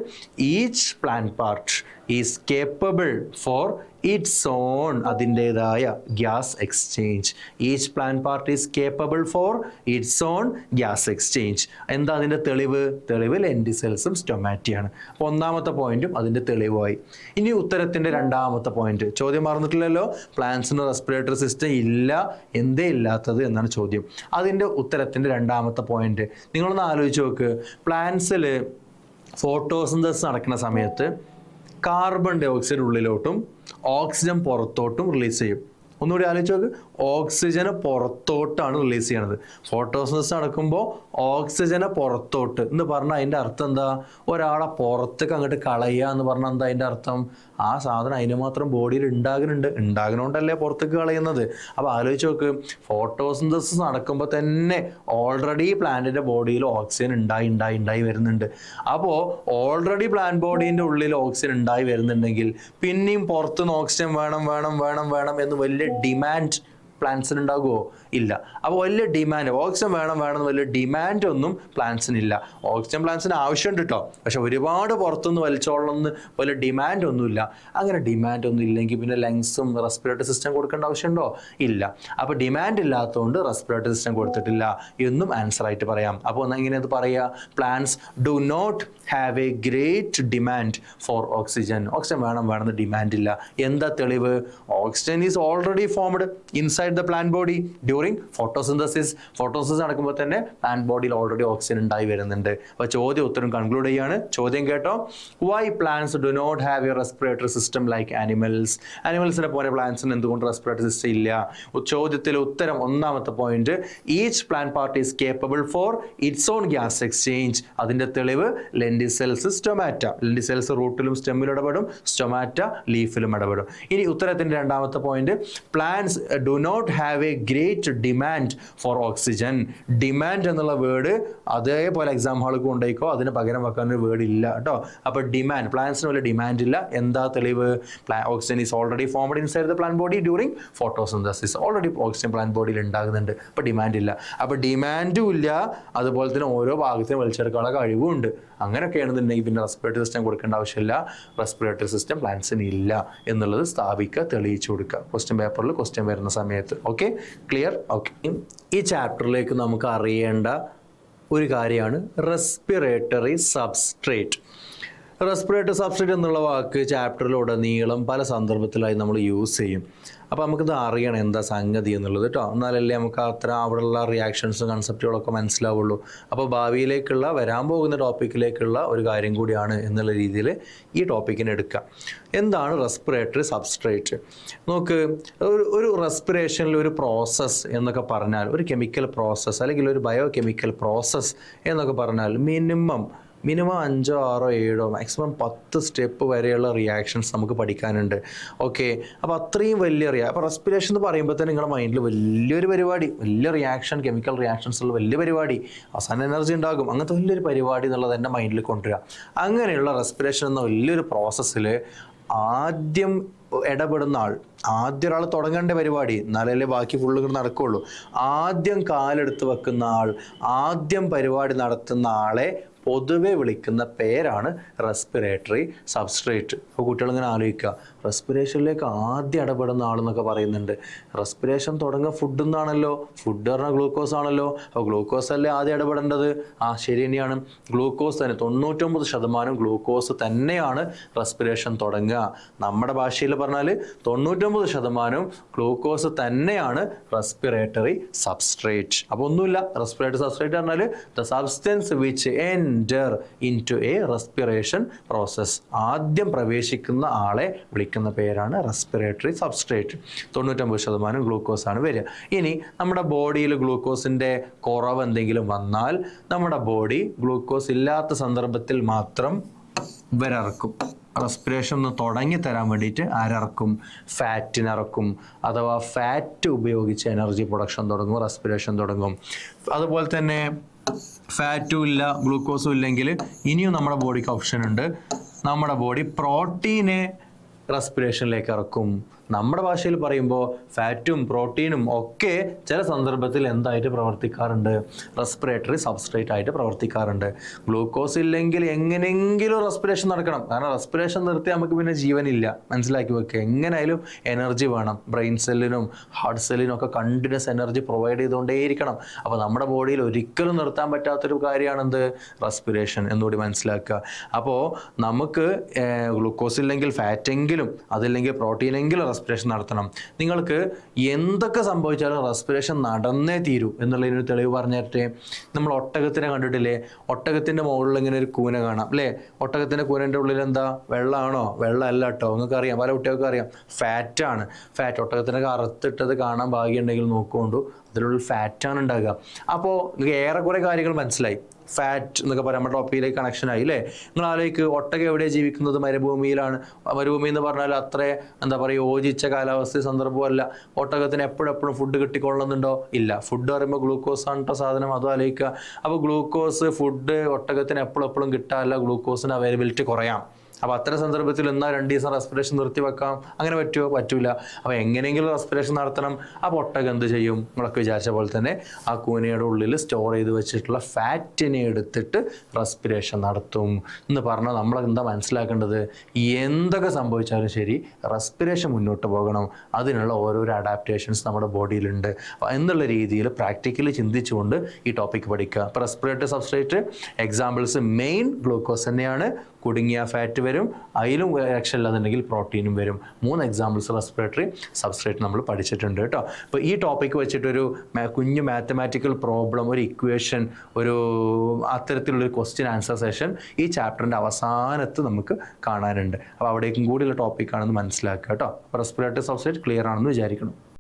each plant part is capable for its own, അതിൻ്റേതായ gas exchange. Each plant part is capable for its own gas exchange. എന്താ അതിൻ്റെ തെളിവ്? തെളിവ് ലെൻറ്റിസെൽസും സ്റ്റൊമാറ്റയാണ്. അപ്പോൾ ഒന്നാമത്തെ പോയിന്റും അതിൻ്റെ തെളിവായി. ഇനി ഉത്തരത്തിൻ്റെ രണ്ടാമത്തെ പോയിന്റ്, ചോദ്യം മറന്നിട്ടില്ലല്ലോ. പ്ലാന്റ്സിന് റെസ്പിറേറ്ററി സിസ്റ്റം ഇല്ല, എന്തേ ഇല്ലാത്തത് എന്നാണ് ചോദ്യം. അതിൻ്റെ ഉത്തരത്തിൻ്റെ രണ്ടാമത്തെ പോയിന്റ് നിങ്ങളൊന്ന് ആലോചിച്ച് നോക്ക്. പ്ലാന്റ്സിൽ ഫോട്ടോസിന്തസിസ് നടക്കുന്ന സമയത്ത് കാർബൺ ഡൈ ഓക്സൈഡ് ഉള്ളിലോട്ടും ഓക്സിജൻ പുറത്തോട്ടും റിലീസ് ചെയ്യും. ഒന്നുകൂടി ആലോചിച്ച് നോക്ക്. ഓക്സിജനെ പുറത്തോട്ടാണ് റിലീസ് ചെയ്യണത്. ഫോട്ടോസിന്തസിസ് നടക്കുമ്പോൾ ഓക്സിജനെ പുറത്തോട്ട് എന്ന് പറഞ്ഞാൽ അതിൻ്റെ അർത്ഥം എന്താ? ഒരാളെ പുറത്തേക്ക് അങ്ങോട്ട് കളയുക എന്ന് പറഞ്ഞാൽ എന്താ അതിൻ്റെ അർത്ഥം? ആ സാധനം അതിന് മാത്രം ബോഡിയിൽ ഉണ്ടാകുന്നതുകൊണ്ടല്ലേ പുറത്തേക്ക് കളയുന്നത്. അപ്പോൾ ആലോചിച്ച് നോക്ക്, ഫോട്ടോസിന്തസിസ് നടക്കുമ്പോൾ തന്നെ ഓൾറെഡി പ്ലാന്റിൻ്റെ ബോഡിയിൽ ഓക്സിജൻ ഉണ്ടായി വരുന്നുണ്ട്. അപ്പോൾ ഓൾറെഡി പ്ലാന്റ് ബോഡീൻ്റെ ഉള്ളിൽ ഓക്സിജൻ ഉണ്ടായി വരുന്നുണ്ടെങ്കിൽ പിന്നെയും പുറത്തുനിന്ന് ഓക്സിജൻ വേണം എന്ന് വലിയ ഡിമാൻഡ് പ്ലാന്റ്സിന് ഉണ്ടാകുമോ? ഇല്ല. അപ്പോൾ വലിയ ഡിമാൻഡ്, ഓക്സിജൻ വേണമെന്ന് വലിയ ഡിമാൻഡ് ഒന്നും പ്ലാന്റ്സിനില്ല. ഓക്സിജൻ പ്ലാന്റ്സിന് ആവശ്യമുണ്ട് കേട്ടോ, പക്ഷെ ഒരുപാട് പുറത്തുനിന്ന് വലിച്ചോളണമെന്ന് വലിയ ഡിമാൻഡ് ഒന്നുമില്ല. അങ്ങനെ ഡിമാൻഡ് ഒന്നും ഇല്ലെങ്കിൽ പിന്നെ ലങ്സും റെസ്പിറേറ്ററി സിസ്റ്റം കൊടുക്കേണ്ട ആവശ്യമുണ്ടോ? ഇല്ല. അപ്പോൾ ഡിമാൻഡ് ഇല്ലാത്തതുകൊണ്ട് റെസ്പിറേറ്ററി സിസ്റ്റം കൊടുത്തിട്ടില്ല എന്നും ആൻസർ ആയിട്ട് പറയാം. അപ്പോൾ ഒന്ന് എങ്ങനെയത് പറയുക? Plants do not have a great demand for oxygen. Oxygen വേണമെന്ന് ഡിമാൻഡ് ഇല്ല. എന്താ തെളിവ്? Oxygen is already formed inside the plant body during photosynthesis. Photosynthesis നടക്കുമ്പോൾ തന്നെ പ്ലാന്റ് ബോഡിയിൽ ഓൾറെഡി ഓക്സിജൻ ഉണ്ടായി വരുന്നുണ്ട്. അപ്പോൾ ചോദ്യം ഉത്തരം കൺക്ലൂഡ് ചെയ്യാണ്. ചോദ്യം കേട്ടോ, why plants do not have a respiratory system like animals. ആനിമൽസിനെ പോലെ പ്ലാന്റ്സിന് എന്തുകൊണ്ട് റെസ്പിറേറ്ററി സിസ്റ്റം ഇല്ല? ചോദ്യത്തിലെ ഉത്തരം ഒന്നാമത്തെ point, each plant part is capable for its own gas exchange. അതിൻ്റെ തെളിവ് ലെൻറ്റിസെൽസ്, സ്റ്റൊമാറ്റ. ലെൻറ്റിസെൽസ് റൂട്ടിലും സ്റ്റെമ്മിലും ഇടപെടും, സ്റ്റൊമാറ്റ ലീഫിലും ഇടപെടും. ഇനി ഉത്തരത്തിൻ്റെ രണ്ടാമത്തെ point, plants do not have a great demand for oxygen. Demand എന്നുള്ള വേർഡ് അതേപോലെ എക്സാം ഹാളിൽ കൊണ്ടുപോയിക്കോ, അതിന് പകരം വെക്കാനൊരു വേർഡ് ഇല്ല കേട്ടോ. അപ്പോൾ ഡിമാൻഡ്, പ്ലാന്റ്സിന് വലിയ ഡിമാൻഡ് ഇല്ല. എന്താ തെളിവ്? Oxygen is already formed inside the plant body during photosynthesis. Already oxygen plant ബോഡിയിൽ ഉണ്ടാകുന്നുണ്ട്, അപ്പോൾ ഡിമാൻഡ് ഇല്ല. അപ്പോൾ ഡിമാൻഡും ഇല്ല, അതുപോലെ തന്നെ ഓരോ ഭാഗത്തിനും വലിച്ചെടുക്കാനുള്ള കഴിവും ഉണ്ട്. അങ്ങനെയൊക്കെയാണെന്നുണ്ടെങ്കിൽ പിന്നെ റെസ്പിറേറ്ററി സിസ്റ്റം കൊടുക്കേണ്ട ആവശ്യമില്ല. റെസ്പിറേറ്ററി സിസ്റ്റം പ്ലാന്റ്സിന് ഇല്ല എന്നുള്ളത് സ്ഥാപിക്കുക, തെളിയിച്ചു കൊടുക്കുക ക്വസ്റ്റ്യൻ പേപ്പറിൽ ക്വസ്റ്റ്യൻ വരുന്ന സമയത്ത്. Okay, clear? ഓക്കെ, ഈ ചാപ്റ്ററിലേക്ക് നമുക്ക് അറിയേണ്ട ഒരു കാര്യമാണ് റെസ്പിറേറ്ററി സബ്സ്ട്രേറ്റ്. റെസ്പിറേറ്ററി സബ്സ്ട്രേറ്റ് എന്നുള്ള വാക്ക് ചാപ്റ്ററിലുടനീളം പല സന്ദർഭത്തിലായി നമ്മൾ യൂസ് ചെയ്യും. അപ്പോൾ നമുക്കിത് അറിയണം എന്താ സംഗതി എന്നുള്ളത് കേട്ടോ. എന്നാലല്ലേ നമുക്ക് അത്ര അവിടെയുള്ള റിയാക്ഷൻസും കൺസെപ്റ്റുകളൊക്കെ മനസ്സിലാവുള്ളൂ. അപ്പോൾ ഭാവിയിലേക്കുള്ള വരാൻ പോകുന്ന ടോപ്പിക്കിലേക്കുള്ള ഒരു കാര്യം കൂടിയാണ് എന്നുള്ള രീതിയിൽ ഈ ടോപ്പിക്കിനെ എടുക്കുക. എന്താണ് റെസ്പിറേറ്ററി സബ്സ്ട്രേറ്റ്? നോക്ക്, ഒരു റെസ്പിറേഷനിൽ ഒരു പ്രോസസ്സ് എന്നൊക്കെ പറഞ്ഞാൽ, ഒരു കെമിക്കൽ പ്രോസസ്സ് അല്ലെങ്കിൽ ഒരു ബയോ കെമിക്കൽ പ്രോസസ്സ് എന്നൊക്കെ പറഞ്ഞാൽ മിനിമം 5, 6, 7 മാക്സിമം 10 സ്റ്റെപ്പ് വരെയുള്ള റിയാക്ഷൻസ് നമുക്ക് പഠിക്കാനുണ്ട്. ഓക്കെ, അപ്പോൾ അത്രയും വലിയ അപ്പോൾ റെസ്പിറേഷൻ എന്ന് പറയുമ്പോൾ തന്നെ നിങ്ങളുടെ മൈൻഡിൽ വലിയൊരു പരിപാടി, വലിയ റിയാക്ഷൻ, കെമിക്കൽ റിയാക്ഷൻസ് ഉള്ള വലിയ പരിപാടി, അവസാനം എനർജി ഉണ്ടാകും, അങ്ങനത്തെ വലിയൊരു പരിപാടി എന്നുള്ളത് എൻ്റെ മൈൻഡിൽ കൊണ്ടുവരിക. അങ്ങനെയുള്ള റെസ്പിറേഷൻ എന്ന വലിയൊരു പ്രോസസ്സിൽ ആദ്യം ഇടപെടുന്ന ആൾ, ആദ്യം ഒരാൾ തുടങ്ങേണ്ട പരിപാടി, എന്നാലല്ലേ ബാക്കി ഫുള്ള് നടക്കുകയുള്ളൂ. ആദ്യം കാലെടുത്ത് വെക്കുന്ന ആൾ, ആദ്യം പരിപാടി നടത്തുന്ന ആളെ പൊതുവെ വിളിക്കുന്ന പേരാണ് റെസ്പിറേറ്ററി സബ്സ്ട്രേറ്റ്. അപ്പോൾ കുട്ടികളിങ്ങനെ ആലോചിക്കുക, റെസ്പിറേഷനിലേക്ക് ആദ്യം ഇടപെടുന്ന ആളെന്നൊക്കെ പറയുന്നുണ്ട്. റെസ്പിറേഷൻ തുടങ്ങുക ഫുഡ് എന്നാണല്ലോ, ഫുഡ് പറഞ്ഞാൽ ഗ്ലൂക്കോസ് ആണല്ലോ. അപ്പോൾ ഗ്ലൂക്കോസ് അല്ലേ ആദ്യം ഇടപെടേണ്ടത്? ശരി തന്നെയാണ്. ഗ്ലൂക്കോസ് തന്നെ 99% ഗ്ലൂക്കോസ് തന്നെയാണ് റെസ്പിറേഷൻ തുടങ്ങുക. നമ്മുടെ ഭാഷയിൽ പറഞ്ഞാൽ 99% ഗ്ലൂക്കോസ് തന്നെയാണ് റെസ്പിറേറ്ററി സബ്സ്ട്രേറ്റ്. അപ്പോൾ ഒന്നുമില്ല, റെസ്പിറേറ്ററി സബ്സ്ട്രേറ്റ് പറഞ്ഞാൽ the substance which enter into a respiration process. ആദ്യം പ്രവേശിക്കുന്ന ആളെ വിളിക്കുന്ന പേരാണ് റെസ്പിറേറ്ററി സബ്സ്ട്രേറ്റ്. 99% ഗ്ലൂക്കോസ് ആണ് വരിക. ഇനി നമ്മുടെ ബോഡിയിൽ ഗ്ലൂക്കോസിൻ്റെ കുറവ് എന്തെങ്കിലും വന്നാൽ നമ്മുടെ ബോഡി ഗ്ലൂക്കോസ് ഇല്ലാത്ത സന്ദർഭത്തിൽ മാത്രം ഇവരിറക്കും. റെസ്പിറേഷൻ ഒന്ന് തുടങ്ങി തരാൻ വേണ്ടിയിട്ട് ആരിറക്കും? ഫാറ്റിനിറക്കും. അഥവാ ഫാറ്റ് ഉപയോഗിച്ച് എനർജി പ്രൊഡക്ഷൻ തുടങ്ങും, റെസ്പിറേഷൻ തുടങ്ങും. അതുപോലെ തന്നെ ഫാറ്റും ഇല്ല, ഗ്ലൂക്കോസും ഇല്ലെങ്കിൽ ഇനിയും നമ്മുടെ ബോഡിക്ക് ഓപ്ഷൻ ഉണ്ട്. നമ്മുടെ ബോഡി പ്രോട്ടീനെ റെസ്പിറേഷനിലേക്ക് ഇറക്കും. നമ്മുടെ ഭാഷയിൽ പറയുമ്പോൾ ഫാറ്റും പ്രോട്ടീനും ഒക്കെ ചില സന്ദർഭത്തിൽ എന്തായിട്ട് പ്രവർത്തിക്കാറുണ്ട്? റെസ്പിറേറ്ററി സബ്സ്ട്രേറ്റ് ആയിട്ട് പ്രവർത്തിക്കാറുണ്ട്. ഗ്ലൂക്കോസ് ഇല്ലെങ്കിൽ എങ്ങനെയെങ്കിലും റെസ്പിറേഷൻ നടക്കണം. കാരണം റെസ്പിറേഷൻ നിർത്തി നമുക്ക് പിന്നെ ജീവനില്ല, മനസ്സിലാക്കി വെക്കുക. എങ്ങനെയായാലും എനർജി വേണം. ബ്രെയിൻ സെല്ലിനും ഹാർട്ട് സെല്ലിനും ഒക്കെ കണ്ടിന്യൂസ് എനർജി പ്രൊവൈഡ് ചെയ്തുകൊണ്ടേയിരിക്കണം. അപ്പോൾ നമ്മുടെ ബോഡിയിൽ ഒരിക്കലും നിർത്താൻ പറ്റാത്തൊരു കാര്യമാണെന്ത്? റെസ്പിറേഷൻ എന്നുകൂടി മനസ്സിലാക്കുക. അപ്പോൾ നമുക്ക് ഗ്ലൂക്കോസ് ഇല്ലെങ്കിൽ ഫാറ്റെങ്കിലും, അതില്ലെങ്കിൽ പ്രോട്ടീനെങ്കിലും റെസ്പിറേഷൻ നടത്തണം. നിങ്ങൾക്ക് എന്തൊക്കെ സംഭവിച്ചാലും റെസ്പിറേഷൻ നടന്നേ തീരൂ എന്നുള്ളതിനൊരു തെളിവ് പറഞ്ഞിട്ട്, നമ്മൾ ഒട്ടകത്തിനെ കണ്ടിട്ടില്ലേ? ഒട്ടകത്തിൻ്റെ മുകളിൽ ഇങ്ങനെ ഒരു കൂന കാണാം അല്ലേ? ഒട്ടകത്തിൻ്റെ കൂനൻ്റെ ഉള്ളിൽ എന്താ? വെള്ളമാണോ? വെള്ളമല്ല കേട്ടോ. നിങ്ങൾക്ക് അറിയാം, പല കുട്ടികൾക്കും അറിയാം, ഫാറ്റാണ്. ഫാറ്റ്, ഒട്ടകത്തിനൊക്കെ അറുത്തിട്ടത് കാണാൻ ഭാഗ്യമുണ്ടെങ്കിൽ നോക്കുകൊണ്ടു, അതിനുള്ളിൽ ഫാറ്റാണ് ഉണ്ടാകുക. അപ്പോൾ നിങ്ങൾക്ക് ഏറെക്കുറെ കാര്യങ്ങൾ മനസ്സിലായി. ഫാറ്റ് എന്നൊക്കെ പറയാം, നമ്മുടെ ടോപ്പിക്കിലേക്ക് കണക്ഷൻ ആയി അല്ലേ? നിങ്ങൾ ആലോചിക്ക്, ഒട്ടകം എവിടെയാണ് ജീവിക്കുന്നത്? മരുഭൂമിയിലാണ്. മരുഭൂമി എന്ന് പറഞ്ഞാൽ അത്ര എന്താ പറയുക, യോജിച്ച കാലാവസ്ഥ സന്ദർഭമല്ല. ഒട്ടകത്തിന് എപ്പോഴെപ്പോഴും ഫുഡ് കിട്ടിക്കൊള്ളുന്നുണ്ടോ? ഇല്ല. ഫുഡ് പറയുമ്പോൾ ഗ്ലൂക്കോസ് ആണ് കേട്ടോ സാധനം, അതും ആലോചിക്കുക. അപ്പോൾ ഗ്ലൂക്കോസ് ഫുഡ് ഒട്ടകത്തിന് എപ്പോഴും കിട്ടാറില്ല, ഗ്ലൂക്കോസിന് അവൈലബിലിറ്റി കുറയാം. അപ്പോൾ അത്തരം സന്ദർഭത്തിൽ എന്നാൽ 2 ദിവസം റെസ്പിറേഷൻ നിർത്തി വെക്കാം? അങ്ങനെ പറ്റുമോ? പറ്റൂല. അപ്പോൾ എങ്ങനെയെങ്കിലും റെസ്പിറേഷൻ നടത്തണം. അപ്പോൾ ഒട്ടകം എന്ത് ചെയ്യും? നമ്മളൊക്കെ വിചാരിച്ച പോലെ തന്നെ ആ കൂനയുടെ ഉള്ളിൽ സ്റ്റോർ ചെയ്ത് വെച്ചിട്ടുള്ള ഫാറ്റിനെ എടുത്തിട്ട് റെസ്പിറേഷൻ നടത്തും എന്ന് പറഞ്ഞാൽ നമ്മൾ എന്താ മനസ്സിലാക്കേണ്ടത്? എന്തൊക്കെ സംഭവിച്ചാലും ശരി, റെസ്പിറേഷൻ മുന്നോട്ട് പോകണം. അതിനുള്ള ഓരോരോ അഡാപ്റ്റേഷൻസ് നമ്മുടെ ബോഡിയിലുണ്ട് എന്നുള്ള രീതിയിൽ പ്രാക്ടിക്കലി ചിന്തിച്ചുകൊണ്ട് ഈ ടോപ്പിക്ക് പഠിക്കുക. അപ്പോൾ respiratory substrate examples main glucose തന്നെയാണ്. കുടുങ്ങിയ ഫാറ്റ് വരും, അതിലും രക്ഷയില്ലാന്നുണ്ടെങ്കിൽ പ്രോട്ടീനും വരും. 3 എക്സാമ്പിൾസ് റെസ്പിറേറ്ററി സബ്സ്ട്രേറ്റ് നമ്മൾ പഠിച്ചിട്ടുണ്ട് കേട്ടോ. അപ്പോൾ ഈ ടോപ്പിക്ക് വെച്ചിട്ടൊരു കുഞ്ഞു മാത്തമാറ്റിക്കൽ പ്രോബ്ലം, ഒരു ഇക്വേഷൻ, ഒരു അത്തരത്തിലുള്ളൊരു ക്വസ്റ്റ്യൻ ആൻസർ സെഷൻ ഈ ചാപ്റ്ററിൻ്റെ അവസാനത്ത് നമുക്ക് കാണാനുണ്ട്. അപ്പോൾ അവിടേക്കും കൂടിയുള്ള ടോപ്പിക്കാണെന്ന് മനസ്സിലാക്കുക കേട്ടോ. അപ്പോൾ റെസ്പിറേറ്ററി സബ്സ്ട്രേറ്റ് ക്ലിയർ ആണെന്ന് വിചാരിക്കണം.